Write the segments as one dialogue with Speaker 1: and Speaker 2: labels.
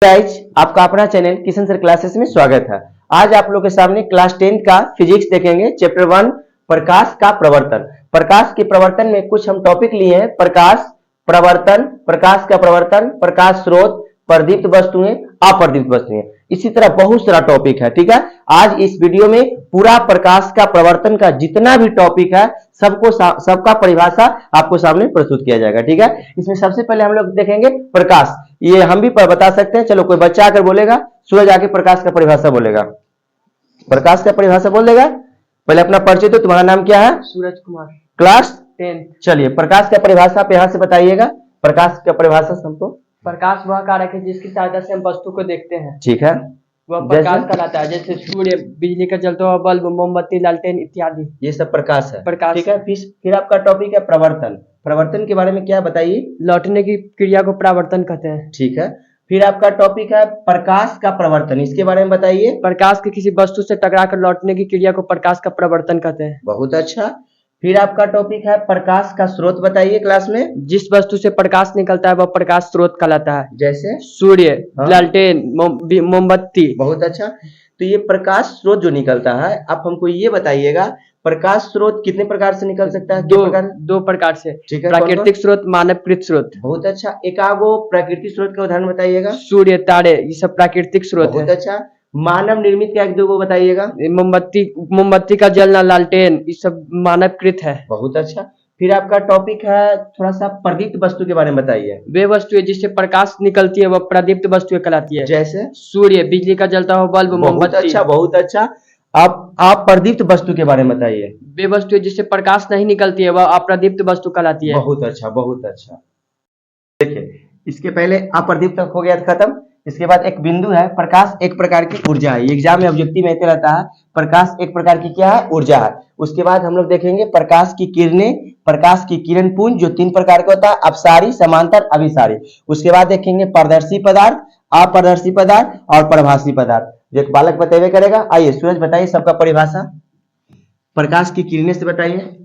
Speaker 1: Guys, आपका अपना channel Kishan sir classes में स्वागत है। आज आप लोग के सामने क्लास 10 का फिजिक्स देखेंगे। चैप्टर 1 प्रकाश का प्रवर्तन। प्रकाश के प्रवर्तन में कुछ हम टॉपिक लिए हैं। प्रकाश प्रवर्तन, प्रकाश का प्रवर्तन, प्रकाश स्रोत, प्रदीप्त वस्तुएं, अप्रदीप्त वस्तुएं, इसी तरह बहुत सारा टॉपिक है। ठीक है, आज इस वीडियो में पूरा प्रकाश का प्रवर्तन का जितना भी टॉपिक है सबका परिभाषा आपको सामने प्रस्तुत किया जाएगा। ठीक है, इसमें सबसे पहले हम लोग देखेंगे प्रकाश। ये हम भी बता सकते हैं। चलो कोई बच्चा आकर बोलेगा, सूरज आके प्रकाश का परिभाषा बोलेगा, प्रकाश का परिभाषा बोल देगा। पहले अपना परिचय दो, तुम्हारा नाम क्या है?
Speaker 2: सूरज कुमार,
Speaker 1: क्लास
Speaker 2: 10।
Speaker 1: चलिए प्रकाश का परिभाषा आप यहाँ से बताइएगा। प्रकाश का परिभाषा सबको।
Speaker 2: प्रकाश वह कारक है जिसकी सहायता से हम वस्तु को देखते हैं।
Speaker 1: ठीक है,
Speaker 2: वह प्रकाश कहलाता है। जैसे सूर्य, बिजली का जलता हुआ बल्ब, मोमबत्ती, लालटेन इत्यादि,
Speaker 1: ये सब प्रकाश है।
Speaker 2: प्रकाश।
Speaker 1: ठीक है, फिर आपका टॉपिक है प्रवर्तन। प्रवर्तन के बारे में क्या बताइए?
Speaker 2: लौटने की क्रिया को परावर्तन कहते हैं।
Speaker 1: ठीक है, फिर आपका टॉपिक है प्रकाश का प्रवर्तन। इसके बारे में बताइए।
Speaker 2: प्रकाश के किसी वस्तु से टकराकर लौटने की क्रिया को प्रकाश का प्रवर्तन कहते हैं।
Speaker 1: बहुत अच्छा। फिर आपका टॉपिक है प्रकाश का स्रोत। बताइए क्लास में।
Speaker 2: जिस वस्तु से प्रकाश निकलता है वह प्रकाश स्रोत कहलाता है।
Speaker 1: जैसे
Speaker 2: सूर्य,
Speaker 1: हाँ?
Speaker 2: लालटेन, मोमबत्ती।
Speaker 1: बहुत अच्छा। तो ये प्रकाश स्रोत जो निकलता है, आप हमको ये बताइएगा प्रकाश स्रोत कितने प्रकार से निकल सकता है?
Speaker 2: दो प्रकार से।
Speaker 1: ठीक है,
Speaker 2: प्राकृतिक स्रोत, मानवकृत स्रोत।
Speaker 1: बहुत अच्छा। एकागो प्राकृतिक स्रोत का उदाहरण बताइएगा।
Speaker 2: सूर्य, तारे, ये सब प्राकृतिक स्रोत है।
Speaker 1: बहुत अच्छा। मानव निर्मित का एक दो को बताइएगा।
Speaker 2: मोमबत्ती का जलना, लालटेन, ये सब मानवकृत है।
Speaker 1: बहुत अच्छा। फिर आपका टॉपिक है थोड़ा सा प्रदीप्त वस्तु के बारे में बताइए।
Speaker 2: वे वस्तुएं जिससे प्रकाश निकलती है वह प्रदीप्त वस्तुएं कहलाती है।
Speaker 1: जैसे
Speaker 2: सूर्य, बिजली का जलता हुआ बल्ब,
Speaker 1: बहुत
Speaker 2: मोमबत्ती।
Speaker 1: अच्छा, बहुत अच्छा। आप प्रदीप्त वस्तु के बारे में बताइए।
Speaker 2: वे वस्तुएं जिससे प्रकाश नहीं निकलती है वह अप्रदीप्त वस्तु कहलाती है।
Speaker 1: बहुत अच्छा, बहुत अच्छा। देखिए, इसके पहले अप्रदीप्त तक हो गया खत्म। इसके बाद एक बिंदु है, प्रकाश एक प्रकार की ऊर्जा है। एग्जाम में ऑब्जेक्टिव में रहता है, प्रकाश एक प्रकार की क्या है? ऊर्जा है। उसके बाद हम लोग देखेंगे प्रकाश की किरणें, प्रकाश की किरण पुंज जो 3 प्रकार का होता है, अपसारी, समांतर, अभिसारी। उसके बाद देखेंगे पारदर्शी पदार्थ, अपारदर्शी पदार्थ और प्रभासी पदार्थ। जो एक बालक बतेबे करेगा। आइए सूरज बताइए सबका परिभाषा प्रकाश की किरणें से बताइए।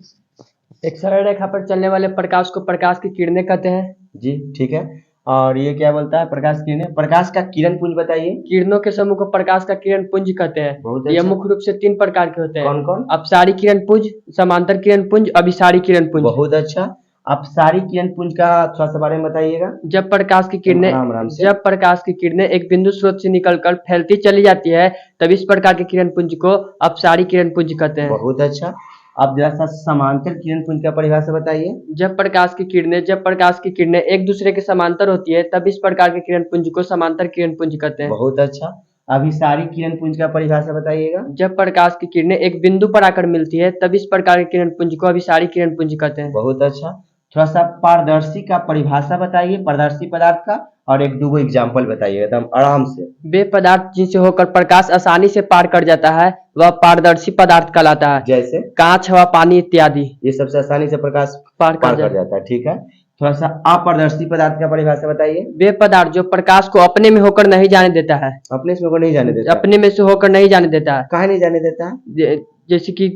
Speaker 2: एक सरल रेखा पर चलने वाले प्रकाश को प्रकाश की किरणें कहते हैं।
Speaker 1: जी ठीक है। और ये क्या बोलता है? प्रकाश किरणें। प्रकाश का किरण पुंज बताइए।
Speaker 2: किरणों के समूह को प्रकाश का किरण पुंज कहते हैं।
Speaker 1: बहुत
Speaker 2: यह
Speaker 1: अच्छा।
Speaker 2: मुख्य रूप से 3 प्रकार के होते हैं।
Speaker 1: कौन कौन?
Speaker 2: अपसारी किरण पुंज, समांतर किरण पुंज, अभिसारी किरण पुंज।
Speaker 1: बहुत अच्छा। अपसारी किरण पुंज का थोड़ा सा बारे में बताइएगा।
Speaker 2: जब प्रकाश की
Speaker 1: आराम से।
Speaker 2: किरणें एक बिंदु स्रोत से निकलकर फैलती चली जाती है तब इस प्रकार के किरण पुंज को अपसारी किरण पुंज कहते हैं।
Speaker 1: बहुत अच्छा। अब जरा सा समांतर किरण पुंज का परिभाषा बताइए।
Speaker 2: जब प्रकाश की किरणें एक दूसरे के समांतर होती है तब इस प्रकार के किरण पुंज को समांतर किरण पुंज कहते हैं।
Speaker 1: बहुत अच्छा। अभिसारी किरण पुंज का परिभाषा बताइएगा।
Speaker 2: जब प्रकाश की किरणें एक बिंदु पर आकर मिलती है तब इस प्रकार के किरण पुंज को अभिसारी किरण पुंज कहते हैं।
Speaker 1: बहुत अच्छा। थोड़ा सा पारदर्शी का परिभाषा बताइए, पारदर्शी पदार्थ का, और एक दो एग्जाम्पल बताइए एकदम आराम से।
Speaker 2: वे पदार्थ जिनसे होकर प्रकाश आसानी से पार कर जाता है वह पारदर्शी पदार्थ कहलाता है।
Speaker 1: जैसे
Speaker 2: कांच, हवा, पानी इत्यादि।
Speaker 1: ये सबसे आसानी से प्रकाश
Speaker 2: पार
Speaker 1: पार
Speaker 2: कर
Speaker 1: कर जाता है। ठीक है। थोड़ा सा अपारदर्शी पदार्थ का परिभाषा बताइए।
Speaker 2: वे पदार्थ जो प्रकाश को अपने में होकर नहीं जाने देता है।
Speaker 1: अपने से होकर नहीं जाने देता।
Speaker 2: अपने में से होकर नहीं जाने देता है।
Speaker 1: काहे नहीं जाने देता है?
Speaker 2: जैसे कि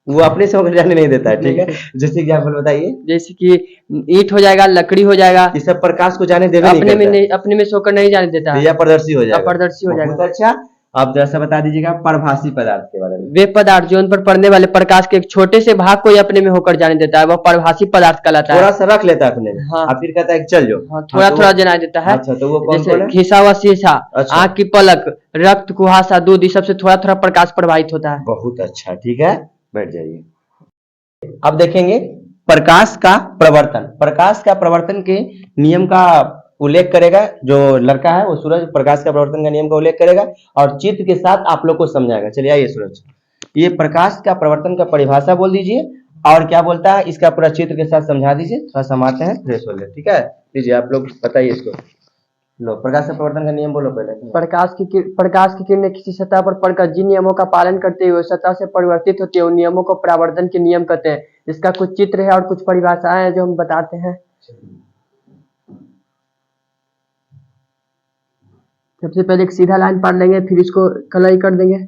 Speaker 1: वो अपने से होकर जाने नहीं देता है। ठीक है, जैसे एग्जाम्पल बताइए।
Speaker 2: जैसे कि ईंट हो जाएगा, लकड़ी हो जाएगा,
Speaker 1: ये सब प्रकाश को जाने देवे नहीं करता है।
Speaker 2: अपने में से होकर नहीं जाने देता है।
Speaker 1: ये अपारदर्शी हो जाएगा।
Speaker 2: अपारदर्शी हो जाएगा।
Speaker 1: बहुत अच्छा। आप जैसा बता दीजिएगा प्रभासी पदार्थ के बारे में।
Speaker 2: वे पदार्थ जो उन पर पड़ने वाले प्रकाश के एक छोटे से भाग को ही अपने में होकर जाने देता है वह प्रभासी पदार्थ कहलाता है।
Speaker 1: थोड़ा सा रख लेता है अपने में।
Speaker 2: हाँ।
Speaker 1: और फिर कहता है कि चल जाओ।
Speaker 2: हाँ, थोड़ा थोड़ा जला देता है।
Speaker 1: अच्छा, तो वो कौन
Speaker 2: जैसे
Speaker 1: कौन है?
Speaker 2: घिसा हुआ शीशा,
Speaker 1: अच्छा।
Speaker 2: आंख की पलक, रक्त, कुहासा, दूध, इस सबसे थोड़ा थोड़ा प्रकाश प्रवाहित होता है।
Speaker 1: बहुत अच्छा। ठीक है, बैठ जाइए। अब देखेंगे प्रकाश का प्रवर्तन। प्रकाश का प्रवर्तन के नियम का उल्लेख करेगा जो लड़का है वो सूरज। प्रकाश का प्रवर्तन का नियम का उल्लेख करेगा और चित्र के साथ आप लोग को समझाएगा। चलिए आइए सूरज, ये प्रकाश का प्रवर्तन का परिभाषा बोल दीजिए और क्या बोलता है इसका पूरा चित्र के साथ समझा दीजिए। थोड़ा सा आते हैं फ्रेश हो ले। ठीक है, लीजिए आप लोग बताइए इसको। लो, प्रकाश का प्रवर्तन का नियम बोलो पहले।
Speaker 2: प्रकाश की किरणें किसी सतह पर पड़कर जिन नियमों का पालन करते हुए सतह से परिवर्तित होती है उन नियमों को परावर्तन के नियम कहते हैं। इसका कुछ चित्र है और कुछ परिभाषाएं हैं जो हम बताते हैं। सबसे पहले एक सीधा लाइन पार लेंगे, फिर इसको कलई कर देंगे।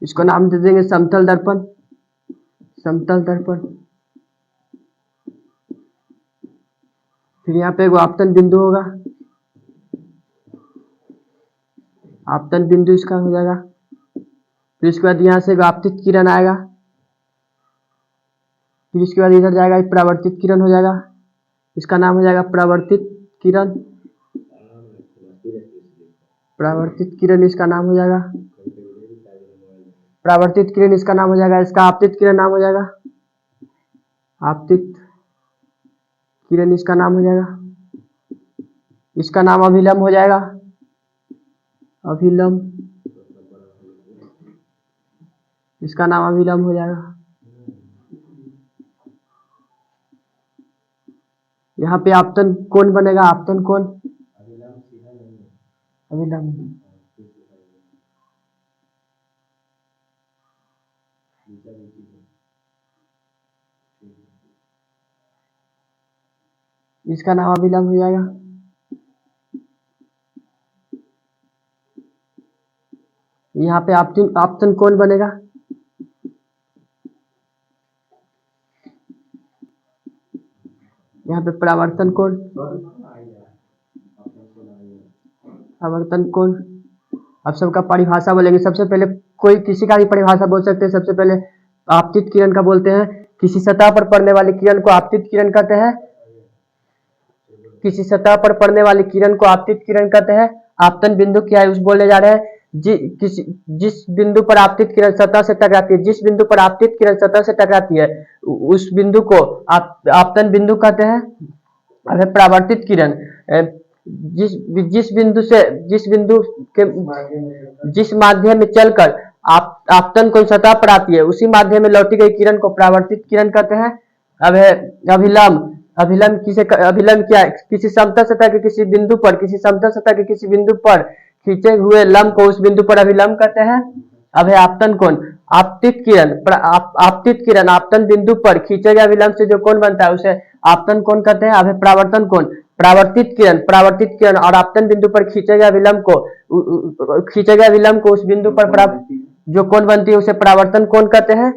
Speaker 2: इसको नाम दे देंगे समतल दर्पण। समतल दर्पण। फिर यहाँ पे एगो आपतन बिंदु होगा। आपतन बिंदु इसका हो जाएगा। फिर इसके बाद यहाँ से एगो आपतित किरण आएगा। फिर इसके बाद इधर जाएगा, परावर्तित किरण हो जाएगा। इसका नाम हो जाएगा परावर्तित किरण। परावर्तित किरण इसका नाम हो जाएगा। परावर्तित किरण इसका नाम हो जाएगा। इसका आपतित किरण नाम हो जाएगा। आपतित किरण इसका नाम हो जाएगा। इसका नाम अभिलंब हो जाएगा। अभिलंब। इसका नाम अभिलंब हो जाएगा। यहाँ पे आपतन कोण बनेगा। आपतन कोण। अभिलंब। इसका नाम अभिलंब हो जाएगा। यहाँ पे आपतन कोण बनेगा। यहाँ पे परावर्तन कोण। परावर्तन कोण। अब सबका परिभाषा बोलेंगे। सबसे पहले कोई किसी का भी परिभाषा बोल सकते हैं। सबसे पहले आपतित किरण का बोलते हैं। किसी सतह पर पड़ने वाली किरण को आपतित किरण कहते हैं। किसी सतह पर पड़ने वाली किरण को आपतित किरण कहते हैं। आपतन बिंदु क्या है उस बोलने जा रहे हैं। जिस बिंदु पर आपतित किरण सतह से टकराती है, जिस बिंदु पर आपतित किरण सतह से टकराती है उस बिंदु को आपतन बिंदु कहते हैं। अब है परावर्तित किरण। जिस माध्यम में चलकर आपतन कोण सतह पर आती है उसी माध्यम में लौटी गई किरण को परावर्तित किरण कहते हैं। अब है अभिलंब। अभिलंब क्या है। किसी समतल सतह के किसी बिंदु पर, किसी समतल सतह के किसी बिंदु पर खींचे हुए लंब को उस बिंदु पर अभिलंब कहते हैं। अब है आपतन कोण। आपतित किरण। आपतित किरण आपतन बिंदु पर खींचे गए अभिलंब से जो कोण बनता है उसे आपतन कोण कहते हैं। अब है परावर्तन कोण। परावर्तित किरण और आपतन बिंदु पर खींचे गए अभिलंब को उस बिंदु पर जो कोण बनती है उसे परावर्तन कोण कहते हैं।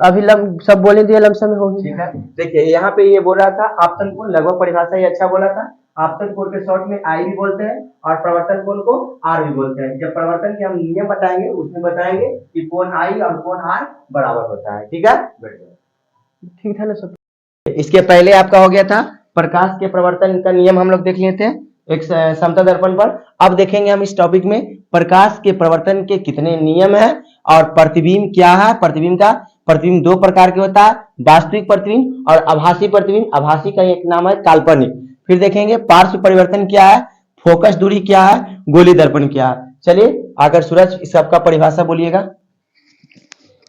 Speaker 2: अभिलंब सब बोले दिए लमसम में होगी।
Speaker 1: ठीक है, देखिए यहाँ पे ये बोल रहा था आपतन कोण, लगभग परिभाषा ये अच्छा बोला था। आपतन कोण के शॉर्ट में आई भी बोलते हैं और प्रवर्तन कोण को आर भी बोलते हैं। जब प्रवर्तन के हम नियम बताएंगे उसमें बताएंगे कि कोण आई और कोण आर बराबर होता है। ठीक है,
Speaker 2: ठीक है ना सब।
Speaker 1: इसके पहले आपका हो गया था प्रकाश के प्रवर्तन का नियम, हम लोग देख लिए थे एक समतल दर्पण पर। अब देखेंगे हम इस टॉपिक में प्रकाश के प्रवर्तन के कितने नियम हैं और प्रतिबिंब क्या है। प्रतिबिंब दो प्रकार के होता है, वास्तविक प्रतिबिंब और आभासी प्रतिबिंब। आभासी का एक नाम है काल्पनिक। फिर देखेंगे पार्श्व परिवर्तन क्या है, फोकस दूरी क्या है, गोली दर्पण क्या है। चलिए आकर सूरज इस सबका परिभाषा बोलिएगा।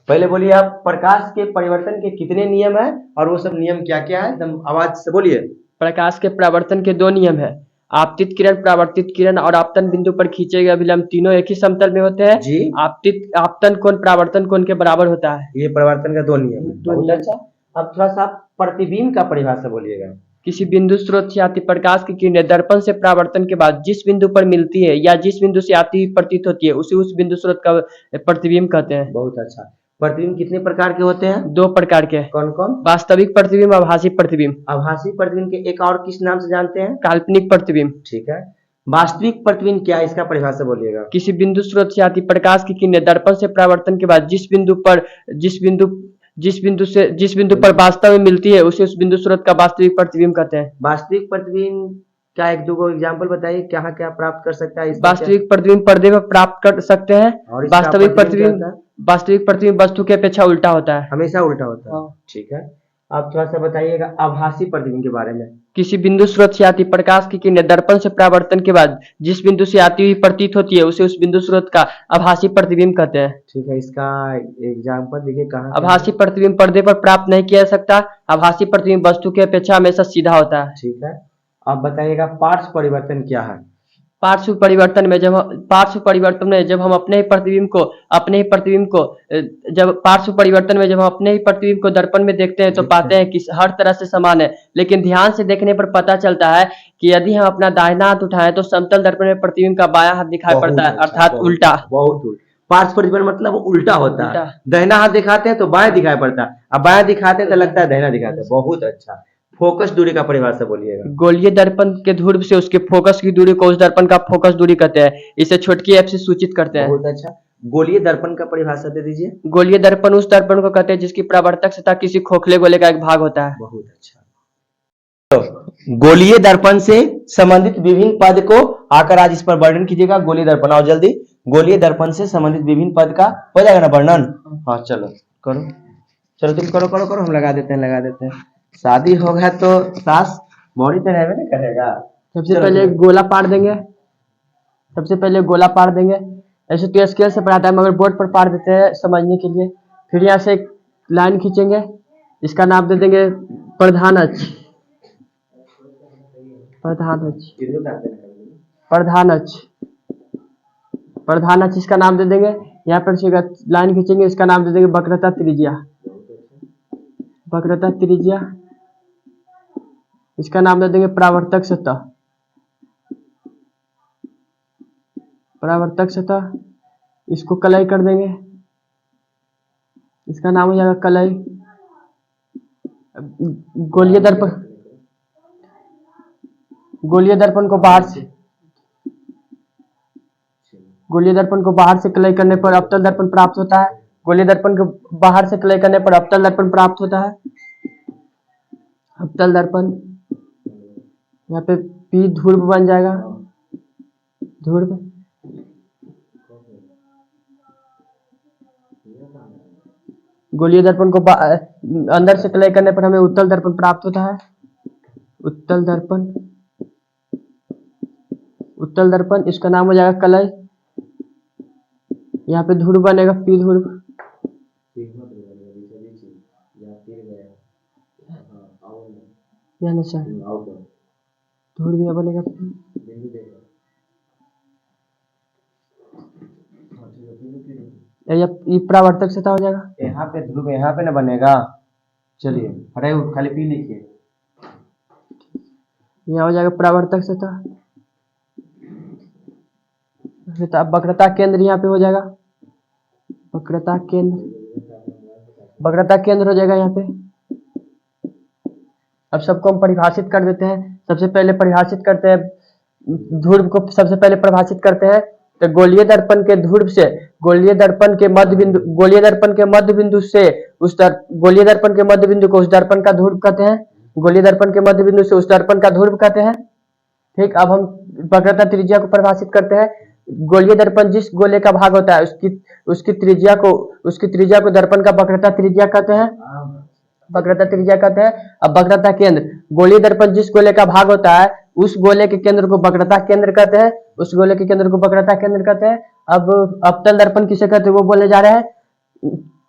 Speaker 1: पहले बोलिए आप प्रकाश के परिवर्तन के कितने नियम है और वो सब नियम क्या क्या है, एकदम आवाज से बोलिए।
Speaker 2: प्रकाश के परावर्तन के दो नियम है, आपतित किरण, परावर्तित किरण और आपतन बिंदु पर खींचे गए अभिलंब तीनों एक ही समतल में होते हैं
Speaker 1: जी।
Speaker 2: आपतन कोण परावर्तन कोण के बराबर होता है।
Speaker 1: ये परिवर्तन का दो नियम है। बहुत अच्छा। अब थोड़ा सा प्रतिबिंब का परिभाषा बोलिएगा।
Speaker 2: किसी बिंदु स्रोत से आती प्रकाश की किरणें दर्पण से परावर्तन के बाद जिस बिंदु पर मिलती है या जिस बिंदु से आती हुई प्रतीत होती है उसे उस बिंदु स्रोत का प्रतिबिंब कहते हैं।
Speaker 1: बहुत अच्छा। प्रतिबिंब कितने प्रकार के होते हैं?
Speaker 2: दो प्रकार के।
Speaker 1: कौन कौन?
Speaker 2: वास्तविक प्रतिबिंब, आभासी प्रतिबिंब।
Speaker 1: आभासी प्रतिबिंब के एक और किस नाम से जानते हैं?
Speaker 2: काल्पनिक प्रतिबिंब।
Speaker 1: ठीक है। वास्तविक प्रतिबिंब क्या है, इसका परिभाषा बोलिएगा।
Speaker 2: किसी बिंदु स्रोत से आती प्रकाश की किरणें दर्पण से परावर्तन के बाद जिस बिंदु पर वास्तव में मिलती है उसे उस बिंदु स्रोत का वास्तविक प्रतिबिंब कहते हैं।
Speaker 1: वास्तविक प्रतिबिंब का एक दो एग्जाम्पल बताइए, क्या क्या प्राप्त कर सकता है?
Speaker 2: वास्तविक प्रतिबिंब पर्दे पर प्राप्त कर सकते हैं। वास्तविक प्रतिबिंब वस्तु की अपेक्षा उल्टा होता है,
Speaker 1: हमेशा उल्टा होता है। ठीक है, आप थोड़ा सा बताइएगा आभासी प्रतिबिंब के बारे में।
Speaker 2: किसी बिंदु स्रोत से आती प्रकाश की किरणें दर्पण से परावर्तन के बाद जिस बिंदु से आती हुई प्रतीत होती है उसे उस बिंदु स्रोत का आभासी प्रतिबिंब कहते हैं।
Speaker 1: ठीक है, इसका एग्जाम्पल देखिए कहाँ।
Speaker 2: आभासी प्रतिबिंब पर्दे पर प्राप्त नहीं किया जा सकता। आभासी प्रतिबिंब वस्तु की अपेक्षा हमेशा सीधा होता है।
Speaker 1: ठीक है, आप बताइएगा पार्श्व परिवर्तन क्या है?
Speaker 2: पार्श्व परिवर्तन में जब हम अपने ही प्रतिबिंब को दर्पण में देखते हैं तो पाते हैं कि हर तरह से समान है, लेकिन ध्यान से देखने पर पता चलता है कि यदि हम अपना दाहिना हाथ उठाएं तो समतल दर्पण में प्रतिबिंब का बायां हाथ दिखाई पड़ता है, अर्थात उल्टा।
Speaker 1: बहुत पार्श्व प्रतिबिंब मतलब उल्टा होता है।
Speaker 2: उल्टा।
Speaker 1: दाहिना हाथ दिखाते हैं तो बाएं दिखाई पड़ता है, अब बाएं दिखाते हैं तो लगता है दाहिना दिखाते हैं। बहुत अच्छा। फोकस दूरी का परिभाषा बोलिएगा।
Speaker 2: गोलीय दर्पण के ध्रुव से उसके फोकस की दूरी को उस दर्पण का फोकस दूरी कहते हैं। इसे छोटकी एफ से सूचित करते हैं।
Speaker 1: बहुत अच्छा। गोलीय दर्पण का परिभाषा दे दीजिए।
Speaker 2: गोलीय दर्पण उस दर्पण को कहते हैं जिसकी परावर्तक सतह किसी खोखले गोले का एक भाग होता है।
Speaker 1: बहुत अच्छा। तो गोलीय दर्पण से संबंधित विभिन्न पद को आकर आज इस पर वर्णन कीजिएगा। गोलीय दर्पण, आओ जल्दी। गोलीय दर्पण से संबंधित विभिन्न पद का हो जाएगा ना वर्णन। हाँ चलो करो, चलो तुम करो करो करो, हम लगा देते हैं लगा देते हैं। शादी होगा तो सास मौरी तो नहीं करेगा।
Speaker 2: सबसे
Speaker 1: चलो,
Speaker 2: पहले
Speaker 1: चलो।
Speaker 2: गोला पाड़ देंगे। सबसे पहले गोला पाड़ देंगे। ऐसे तो स्केल से पढ़ाता है मगर बोर्ड पर पाड़ देते हैं समझने के लिए। फिर यहाँ से एक लाइन खींचेंगे, इसका नाम दे देंगे प्रधान अक्ष। प्रधान अक्ष, प्रधान अक्ष, प्रधान अक्ष इसका नाम दे देंगे। यहाँ पर से लाइन खींचेंगे, इसका नाम दे देंगे वक्रता त्रिज्या। वक्रता त्रिज्या, इसका नाम दे देंगे परावर्तक सतह। परावर्तक सतह, इसको कलई कर देंगे, इसका नाम हो जाएगा कलई। गोलीय दर्पण, गोलीय दर्पण को बाहर से, गोलीय दर्पण को बाहर से कलई करने पर अवतल दर्पण प्राप्त होता है। गोलीय दर्पण को बाहर से कलई करने पर अवतल दर्पण प्राप्त होता है। अवतल दर्पण, यहाँ पे पी ध्रुव बन जाएगा, ध्रुव। गोलीय दर्पण को अंदर से कलई करने पर हमें उत्तल दर्पण प्राप्त होता है। उत्तल दर्पण, उत्तल दर्पण, इसका नाम हो जाएगा कलई। यहाँ पे ध्रुव बनेगा पी ध्रुव। या सर ध्रुव यहाँ बनेगा पी। ये परावर्तक सतह हो जाएगा।
Speaker 1: यहाँ पे ध्रुव यहाँ पे ना बनेगा। चलिए हटाइए, खाली पी लिखिए।
Speaker 2: यहाँ हो जाएगा परावर्तक सतह। अब वक्रता केंद्र यहाँ पे हो जाएगा। वक्रता केंद्र, वक्रता केंद्र हो जाएगा यहाँ पे। अब सबको हम परिभाषित कर देते हैं। सबसे पहले परिभाषित करते हैं ध्रुव को, सबसे पहले परिभाषित करते हैं। तो गोलीय दर्पण के ध्रुव से गोलीय दर्पण के मध्य बिंदु, गोलीय दर्पण के मध्य बिंदु से उस गोलीय दर्पण के मध्य बिंदु को उस दर्पण का ध्रुव कहते हैं। गोलीय दर्पण के मध्य बिंदु से उस दर्पण का ध्रुव कहते हैं। ठीक, अब हम वक्रता त्रिज्या को परिभाषित करते हैं। गोलीय दर्पण जिस गोले का भाग होता है उसकी त्रिज्या को दर्पण का वक्रता त्रिज्या कहते हैं। वक्रता त्रिज्या कहते हैं। अब वक्रता केंद्र, गोलीय दर्पण जिस गोले का भाग होता है उस गोले के केंद्र को वक्रता केंद्र कहते हैं। उस गोले के केंद्र को वक्रता केंद्र कहते हैं। अब अवतल दर्पण किसे कहते हैं वो बोलने जा रहे हैं।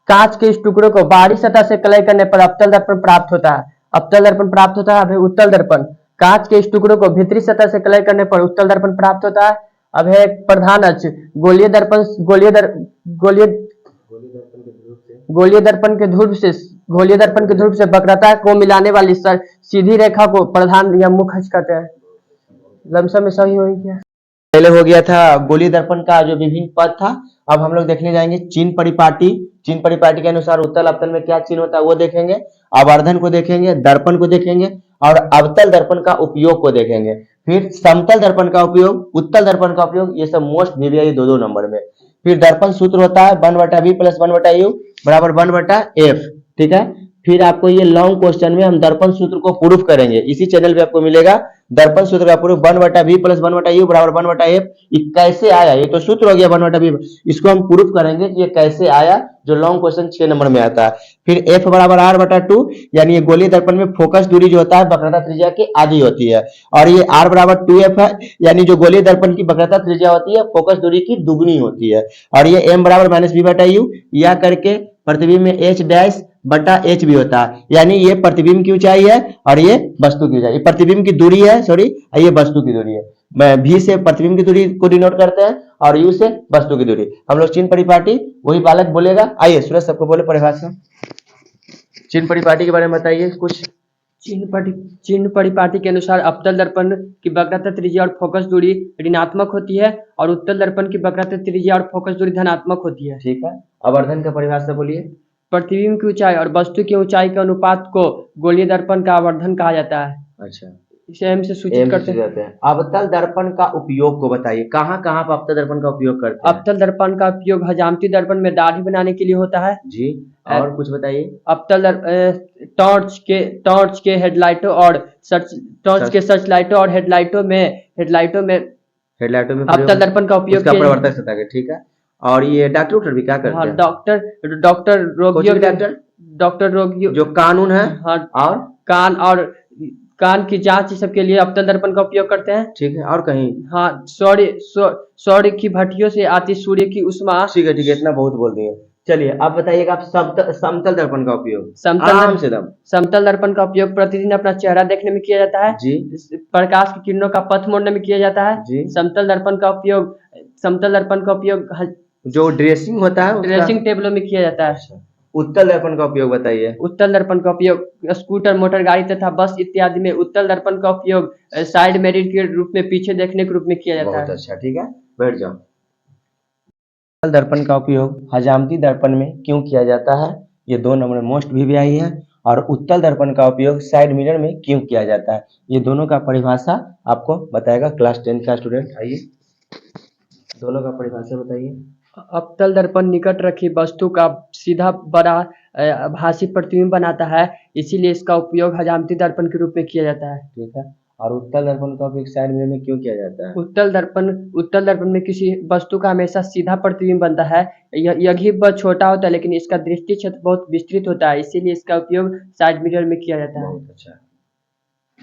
Speaker 2: कांच के इस टुकड़े को बाहरी सतह से कलई करने पर अवतल दर्पण प्राप्त होता है। अवतल दर्पण प्राप्त होता है। अब उत्तल दर्पण, कांच के इस टुकड़े को भीतरी सतह से कलई करने पर उत्तल दर्पण प्राप्त होता है। अब है प्रधान अक्ष, गोलीय दर्पण, गोलीय दर्पण के ध्रुव से, गोलीय दर्पण के ध्रुव से वक्रता को मिलाने वाली सीधी रेखा को प्रधान या मुख्य अक्ष कहते हैं। लमसम में सही हो गया।
Speaker 1: पहले हो गया था गोलीय दर्पण का जो विभिन्न पद था। अब हम लोग देखने जाएंगे चिन्ह परिपाटी। चिन्ह परिपाटी के अनुसार उत्तल अवतल में क्या चिन्ह होता है वो देखेंगे। आवर्धन को देखेंगे, दर्पण को देखेंगे और अवतल दर्पण का उपयोग को देखेंगे। फिर समतल दर्पण का उपयोग, उत्तल दर्पण का उपयोग, ये सब मोस्ट वीवीआई दो नंबर में। फिर दर्पण सूत्र होता है 1/v + 1/u बराबर 1/f। ठीक है, फिर आपको ये लॉन्ग क्वेश्चन में हम दर्पण सूत्र को प्रूफ करेंगे। इसी चैनल पे आपको मिलेगा दर्पण सूत्र का प्रूफ 1/v + 1/u बराबर 1/f। ये कैसे आया, ये तो सूत्र हो गया 1/v, इसको हम प्रूफ करेंगे कि ये कैसे आया, जो लॉन्ग क्वेश्चन 6 नंबर में आता है। फिर f बराबर r/2, यानी ये गोलीय दर्पण में फोकस दूरी जो होता है वक्रता त्रिज्या की आधी होती है। और ये r बराबर 2f है, यानी जो गोलीय दर्पण की वक्रता त्रिज्या होती है फोकस दूरी की दुगनी होती है। और ये m बराबर -v/u, या करके प्रतिबिंब में h' भी होता है, यानी ये प्रतिबिंब की ऊंचाई है और ये वस्तु की ऊंचाई, ये प्रतिबिंब की दूरी है, सॉरी ये वस्तु की दूरी है। v से प्रतिबिंब की दूरी को डिनोट करते हैं और u से वस्तु की दूरी। हम लोग चिन्ह परिपाटी, वही बालक बोलेगा। आइए सूरज सबको बोले परिभाषा चिन्ह परिपाटी के बारे में बताइए कुछ।
Speaker 2: चिन्ह परिपाटी के अनुसार अवतल दर्पण की वक्रता त्रिज्या और फोकस दूरी ऋणात्मक होती है और उत्तल दर्पण की वक्रता त्रिज्या और फोकस दूरी धनात्मक होती है।
Speaker 1: ठीक है, आवर्धन का परिभाषा बोलिए।
Speaker 2: प्रतिबिंब की ऊंचाई और वस्तु की ऊंचाई के अनुपात को गोलीय दर्पण का आवर्धन कहा जाता है।
Speaker 1: अच्छा,
Speaker 2: इसे एम से सूचित करते हैं।
Speaker 1: अवतल दर्पण का उपयोग को बताइए, कहाँ कहाँ पर अवतल दर्पण का उपयोग करते हैं?
Speaker 2: अवतल दर्पण का उपयोग हजामती दर्पण में दाढ़ी बनाने के लिए होता है
Speaker 1: जी, और कुछ बताइए।
Speaker 2: टॉर्च के हेडलाइटों और सर्च लाइटों और हेडलाइटों में अवतल दर्पण का उपयोग
Speaker 1: उसका प्रवर्तक सतह है। ठीक है, और ये डॉक्टर भी क्या करते हैं?
Speaker 2: डॉक्टर रोगियों
Speaker 1: जो कानून है,
Speaker 2: हाँ, और कान की जांच सब के लिए अवतल दर्पण का उपयोग करते हैं।
Speaker 1: ठीक है, और कहीं? हाँ,
Speaker 2: सौर्य की भट्टियों से आती सूर्य की उष्मा।
Speaker 1: ठीक है, इतना बहुत बोल दिए। चलिए आप बताइएगा, आप समतल दर्पण का उपयोग?
Speaker 2: समतल दर्पण का उपयोग प्रतिदिन अपना चेहरा देखने में किया जाता है
Speaker 1: जी।
Speaker 2: प्रकाश की किरणों का पथ मोड़ने में किया जाता है
Speaker 1: जी।
Speaker 2: समतल दर्पण का उपयोग
Speaker 1: जो ड्रेसिंग होता है
Speaker 2: ड्रेसिंग टेबलों में किया जाता है।
Speaker 1: उत्तल दर्पण का उपयोग बताइए।
Speaker 2: उत्तल दर्पण का उपयोग स्कूटर, मोटर गाड़ी तथा बस इत्यादि में उत्तल दर्पण का उपयोग साइड मिरर के रूप में पीछे देखने के रूप में किया जाता है।
Speaker 1: बहुत अच्छा, ठीक है, बैठ जाओ। उत्तल दर्पण का उपयोग हजामती दर्पण में क्यों किया जाता है? ये 2 नंबर मोस्ट भी आई है। और उत्तल दर्पण का उपयोग साइड मिरर में क्यों किया जाता है? ये दोनों का परिभाषा आपको बताएगा क्लास 10 का स्टूडेंट। आइए, दोनों का परिभाषा बताइए।
Speaker 2: अवतल दर्पण निकट रखी वस्तु का सीधा बड़ा भासी प्रतिबिंब बनाता है, इसीलिए इसका उपयोग हजामती दर्पण के रूप में किया जाता है।
Speaker 1: ठीक है, और उत्तल दर्पण का उपयोग साइड मिरर में क्यों किया जाता है?
Speaker 2: उत्तल दर्पण में किसी वस्तु का हमेशा सीधा प्रतिबिंब बनता है। यही बहुत छोटा होता है लेकिन इसका दृष्टि क्षेत्र बहुत विस्तृत होता है, इसीलिए इसका उपयोग साइड मिरर में किया जाता है।
Speaker 1: बहुत अच्छा।